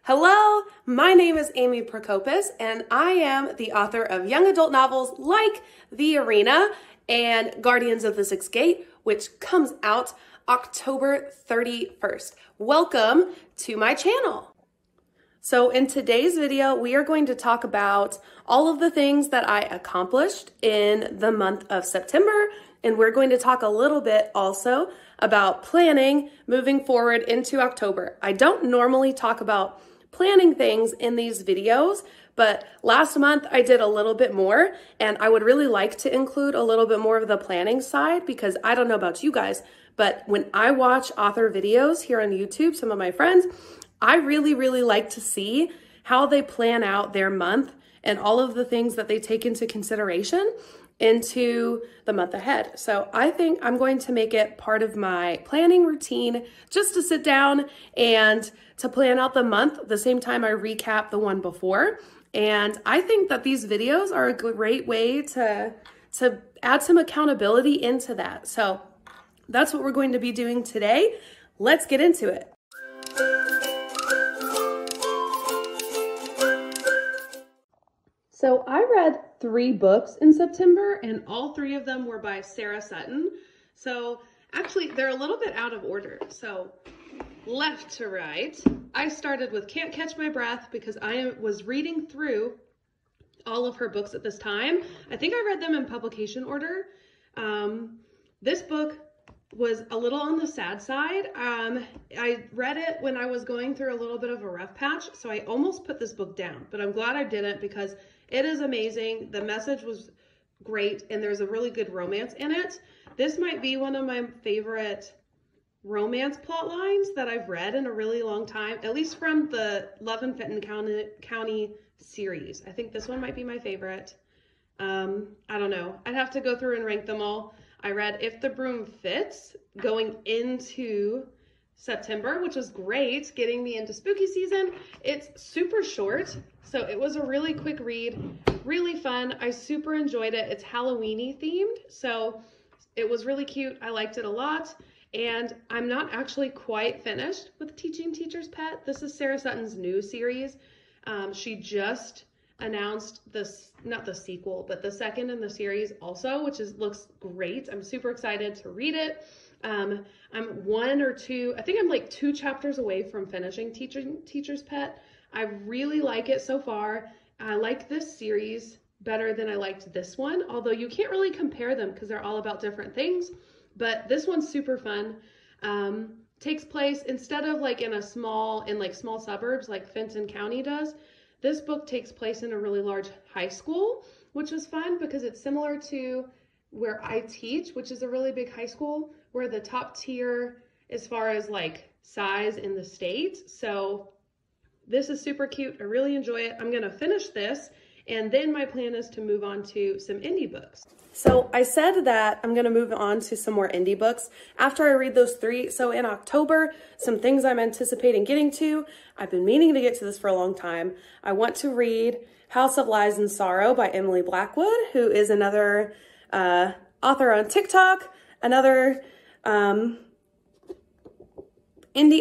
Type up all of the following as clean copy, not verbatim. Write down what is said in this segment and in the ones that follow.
Hello, my name is Amy Prokopis, and I am the author of young adult novels like The Arena and Guardians of the Sixth Gate, which comes out October 31st. Welcome to my channel. So in today's video, we are going to talk about all of the things that I accomplished in the month of September, and we're going to talk a little bit also about planning moving forward into October. I don't normally talk about planning things in these videos, but last month I did a little bit more, and I would really like to include a little bit more of the planning side because I don't know about you guys, but when I watch author videos here on YouTube, some of my friends, I really like to see how they plan out their month and all of the things that they take into consideration into the month ahead. So I think I'm going to make it part of my planning routine just to sit down and to plan out the month the same time I recap the one before. And I think that these videos are a great way to add some accountability into that. So that's what we're going to be doing today. Let's get into it. So I read 3 books in September, and all 3 of them were by Sarah Sutton. So actually, they're a little bit out of order. So left to right, I started with Can't Catch My Breath because I was reading through all of her books at this time. I think I read them in publication order. This book was a little on the sad side. I read it when I was going through a little bit of a rough patch, so I almost put this book down, but I'm glad I didn't because it is amazing. The message was great, and there's a really good romance in it. This might be one of my favorite romance plot lines that I've read in a really long time, at least from the Love and Fenton County series. I think this one might be my favorite. I don't know. I'd have to go through and rank them all. I read If the Broom Fits going into September, which was great, getting me into spooky season. It's super short, so it was a really quick read, really fun. I super enjoyed it. It's Halloween-y themed, so it was really cute. I liked it a lot, and I'm not actually quite finished with Teaching Teacher's Pet. This is Sarah Sutton's new series. She just announced this, not the sequel, but the second in the series also, which looks great. I'm super excited to read it. I'm 1 or 2, I think I'm like 2 chapters away from finishing Teacher's Pet. I really like it so far. I like this series better than I liked this one, although you can't really compare them because they're all about different things, but this one's super fun. Takes place instead of like in small suburbs like Fenton County does. This book takes place in a really large high school, which was fun because it's similar to where I teach, which is a really big high school. We're the top tier as far as like size in the state. So this is super cute. I really enjoy it. I'm gonna finish this, and then my plan is to move on to some indie books. So I said that I'm gonna move on to some more indie books after I read those 3. So in October, some things I'm anticipating getting to. I've been meaning to get to this for a long time. I want to read House of Lies and Sorrow by Emily Blackwood, who is another author on TikTok, another indie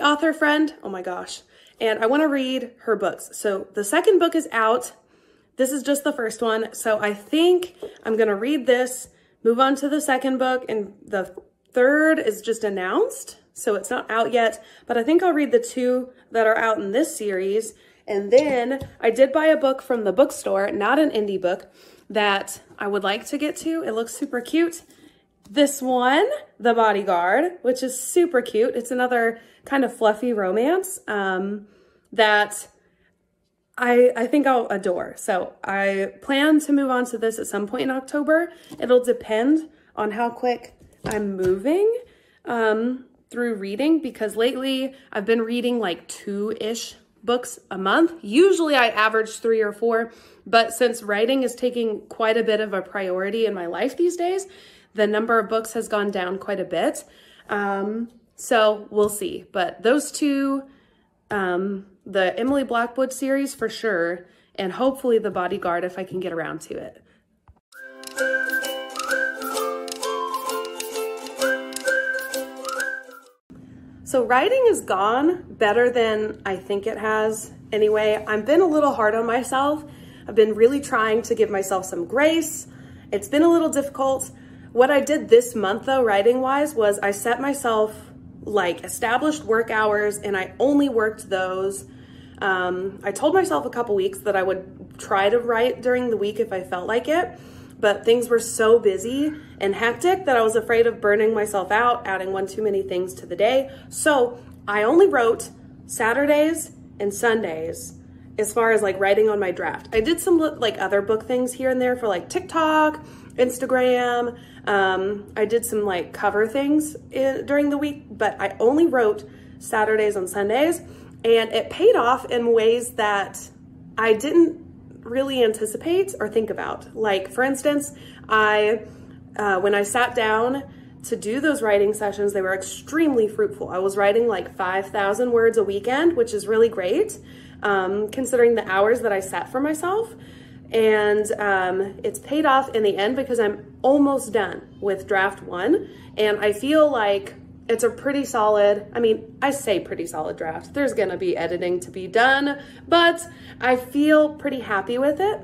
author friend. Oh my gosh. And I want to read her books. So the second book is out. This is just the first one. So I think I'm going to read this, move on to the second book, and the third is just announced. So it's not out yet, but I think I'll read the 2 that are out in this series. And then I did buy a book from the bookstore, not an indie book, that I would like to get to. It looks super cute. This one, The Bodyguard, which is super cute. It's another kind of fluffy romance that I think I'll adore. So I plan to move on to this at some point in October. It'll depend on how quick I'm moving through reading, because lately I've been reading like 2-ish books a month. Usually I average 3 or 4, but since writing is taking quite a bit of a priority in my life these days, the number of books has gone down quite a bit. So we'll see. But those 2, the Emily Blackwood series for sure, and hopefully The Bodyguard if I can get around to it. So writing has gone better than I think it has anyway. I've been a little hard on myself. I've been really trying to give myself some grace. It's been a little difficult. What I did this month though, writing wise, was I set myself like established work hours and I only worked those. I told myself a couple weeks that I would try to write during the week if I felt like it, but things were so busy and hectic that I was afraid of burning myself out, adding one too many things to the day. So I only wrote Saturdays and Sundays as far as like writing on my draft. I did some like other book things here and there for like TikTok, Instagram. I did some like cover things during the week, but I only wrote Saturdays and Sundays, and it paid off in ways that I didn't really anticipate or think about. Like for instance, when I sat down to do those writing sessions, they were extremely fruitful. I was writing like 5,000 words a weekend, which is really great, considering the hours that I set for myself. And it's paid off in the end because I'm almost done with draft 1. And I feel like it's a pretty solid, I mean, I say pretty solid draft. There's gonna be editing to be done, but I feel pretty happy with it.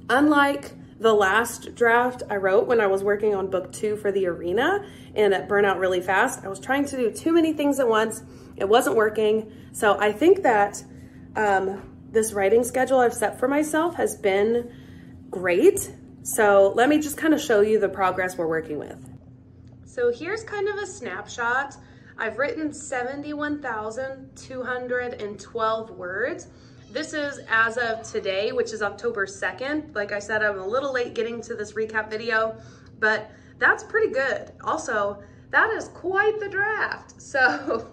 Unlike the last draft I wrote when I was working on book 2 for the arena and it burned out really fast. I was trying to do too many things at once. It wasn't working. So I think that this writing schedule I've set for myself has been great. So let me just kind of show you the progress we're working with. So here's kind of a snapshot. I've written 71,212 words. This is as of today, which is October 2nd. Like I said, I'm a little late getting to this recap video, but that's pretty good. Also, that is quite the draft. So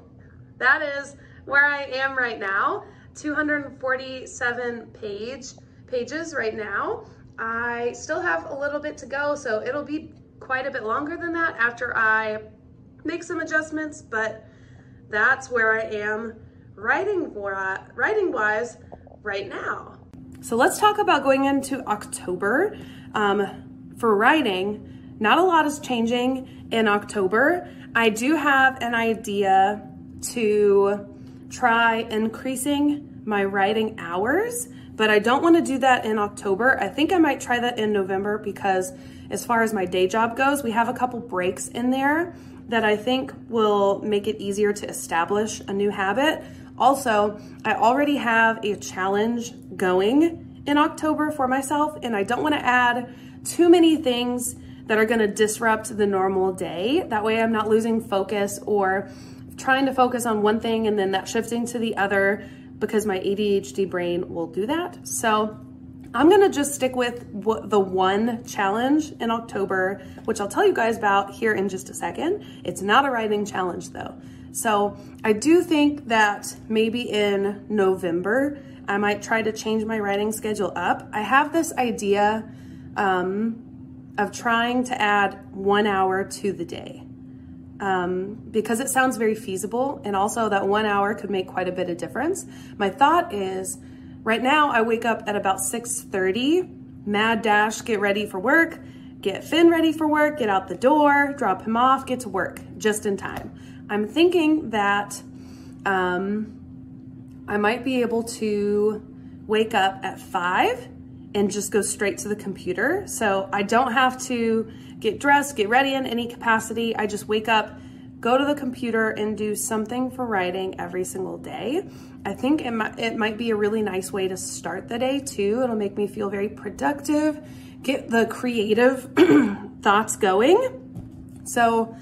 that is where I am right now. 247 pages right now. I still have a little bit to go, so it'll be quite a bit longer than that after I make some adjustments, but that's where I am writing-wise right now. So let's talk about going into October. For writing, not a lot is changing in October. I do have an idea to try increasing my writing hours, but I don't want to do that in October. I think I might try that in November because as far as my day job goes, we have a couple breaks in there that I think will make it easier to establish a new habit. Also, I already have a challenge going in October for myself, and I don't want to add too many things that are going to disrupt the normal day. That way I'm not losing focus or trying to focus on one thing and then that shifting to the other, because my ADHD brain will do that. So I'm gonna just stick with the one challenge in October, which I'll tell you guys about here in just a second. It's not a writing challenge though. So I do think that maybe in November, I might try to change my writing schedule up. I have this idea of trying to add 1 hour to the day. Because it sounds very feasible, and also that 1 hour could make quite a bit of difference. My thought is, right now I wake up at about 6:30, mad dash, get ready for work, get Finn ready for work, get out the door, drop him off, get to work just in time. I'm thinking that I might be able to wake up at 5 and just go straight to the computer. So I don't have to get dressed, get ready in any capacity. I just wake up, go to the computer and do something for writing every single day. I think it might be a really nice way to start the day too. It'll make me feel very productive, get the creative thoughts going. So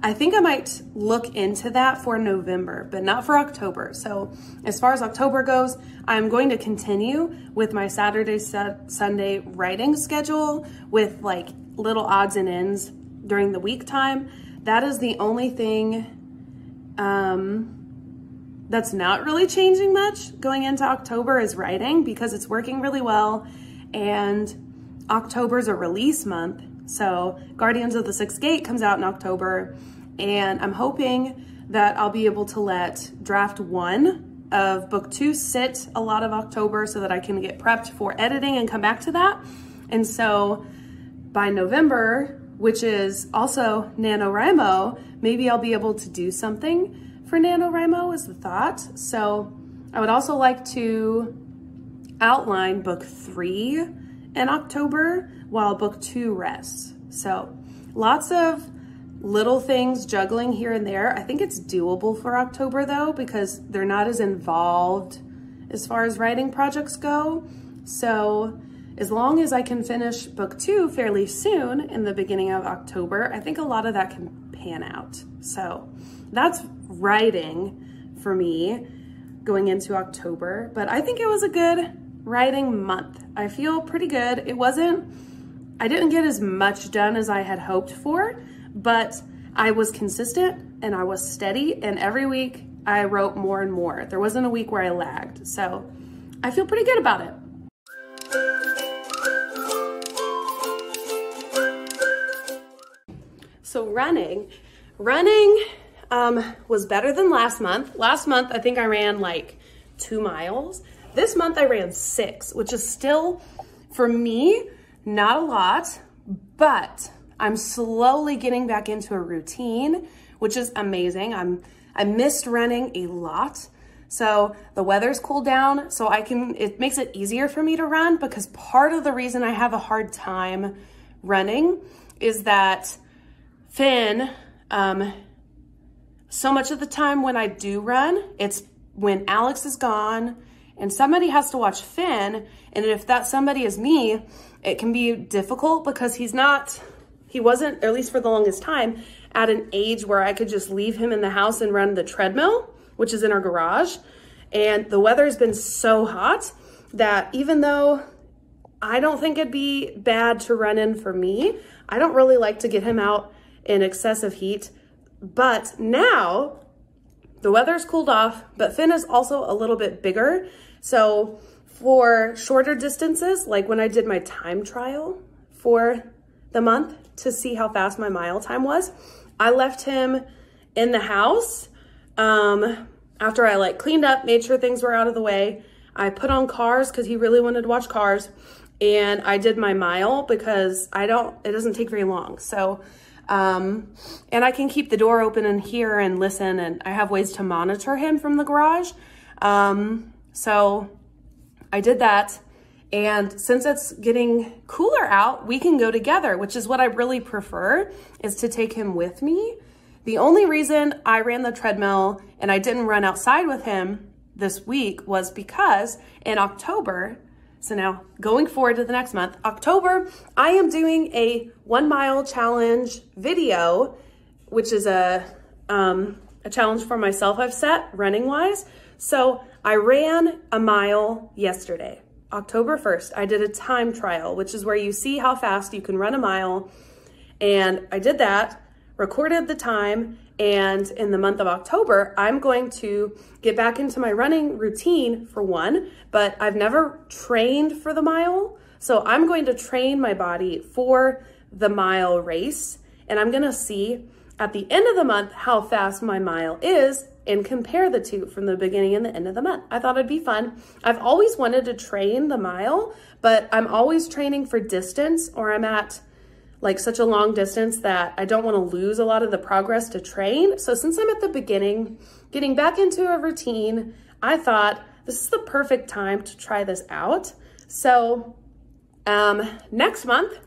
I think I might look into that for November, but not for October. So as far as October goes, I'm going to continue with my Saturday, Sunday writing schedule with like little odds and ends during the week time. That is the only thing that's not really changing much going into October is writing, because it's working really well. And October's a release month. So Guardians of the Sixth Gate comes out in October, and I'm hoping that I'll be able to let draft 1 of book 2 sit a lot of October so that I can get prepped for editing and come back to that. And so by November, which is also NaNoWriMo, maybe I'll be able to do something for NaNoWriMo is the thought. So I would also like to outline book 3 in October while book 2 rests. So lots of little things juggling here and there. I think it's doable for October though, because they're not as involved as far as writing projects go. So as long as I can finish book 2 fairly soon in the beginning of October, I think a lot of that can pan out. So that's writing for me going into October, but I think it was a good writing month. I feel pretty good. I didn't get as much done as I had hoped for, but I was consistent and I was steady, and every week I wrote more and more. There wasn't a week where I lagged. So I feel pretty good about it. So running was better than last month. Last month, I think I ran like 2 miles. This month I ran 6, which is still, for me, not a lot, but I'm slowly getting back into a routine, which is amazing. I missed running a lot. So the weather's cooled down, so it makes it easier for me to run, because part of the reason I have a hard time running is that Finn, so much of the time when I do run, it's when Alex is gone and somebody has to watch Finn. And if that somebody is me, it can be difficult because he wasn't, at least for the longest time, at an age where I could just leave him in the house and run the treadmill, which is in our garage. And the weather has been so hot that even though I don't think it'd be bad to run in for me, I don't really like to get him out in excessive heat. But now the weather's cooled off, but Finn is also a little bit bigger. So for shorter distances, like when I did my time trial for the month to see how fast my mile time was, I left him in the house after I like cleaned up, made sure things were out of the way. I put on Cars because he really wanted to watch Cars, and I did my mile because it doesn't take very long. So and I can keep the door open and hear and listen, and I have ways to monitor him from the garage. So I did that. And since it's getting cooler out, we can go together, which is what I really prefer, is to take him with me. The only reason I ran the treadmill and I didn't run outside with him this week was because in October, so now going forward to the next month, October, I am doing a 1 mile challenge video, which is a challenge for myself I've set running wise. So I ran a mile yesterday, October 1st. I did a time trial, which is where you see how fast you can run a mile. And I did that, recorded the time, and in the month of October, I'm going to get back into my running routine for one, but I've never trained for the mile. So I'm going to train my body for the mile race, and I'm gonna see at the end of the month how fast my mile is and compare the two from the beginning and the end of the month. I thought it'd be fun. I've always wanted to train the mile, but I'm always training for distance, or I'm at like such a long distance that I don't want to lose a lot of the progress to train. So since I'm at the beginning, getting back into a routine, I thought this is the perfect time to try this out. So next month,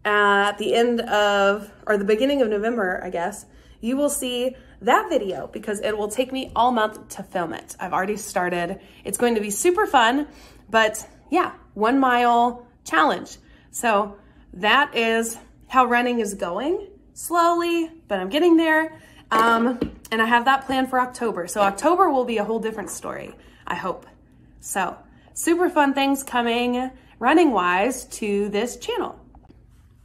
at the end of, or the beginning of November, I guess, you will see that video because it will take me all month to film it. I've already started. It's going to be super fun, but yeah, 1 mile challenge. So that is how running is going, slowly, but I'm getting there. And I have that planned for October. So October will be a whole different story, I hope. So super fun things coming running wise to this channel.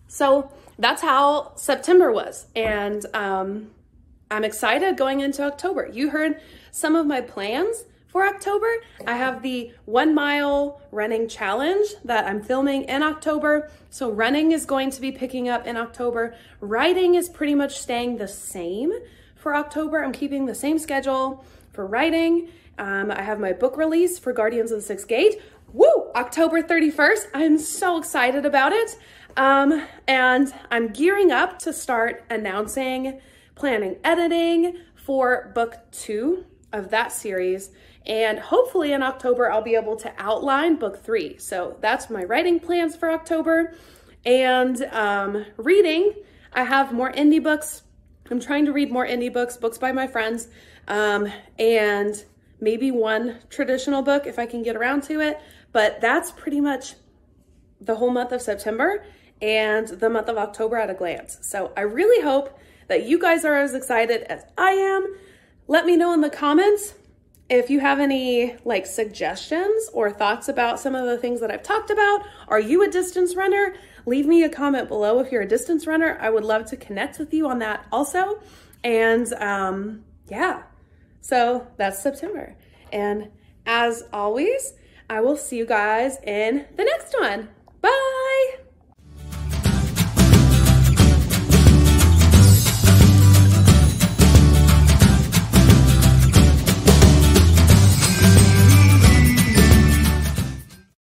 So that's how September was. And I'm excited going into October. You heard some of my plans for October. I have the 1 mile running challenge that I'm filming in October. So running is going to be picking up in October. Writing is pretty much staying the same for October. I'm keeping the same schedule for writing. I have my book release for Guardians of the Sixth Gate. Woo! October 31st. I'm so excited about it. And I'm gearing up to start announcing, planning editing for book 2 of that series. And hopefully in October, I'll be able to outline book 3. So that's my writing plans for October. And reading, I have more indie books. I'm trying to read more indie books by my friends, and maybe one traditional book if I can get around to it. But that's pretty much the whole month of September and the month of October at a glance. So I really hope that you guys are as excited as I am. Let me know in the comments if you have any like suggestions or thoughts about some of the things that I've talked about. Are you a distance runner? Leave me a comment below if you're a distance runner. I would love to connect with you on that also. And yeah, so that's September. And as always, I will see you guys in the next one. Bye.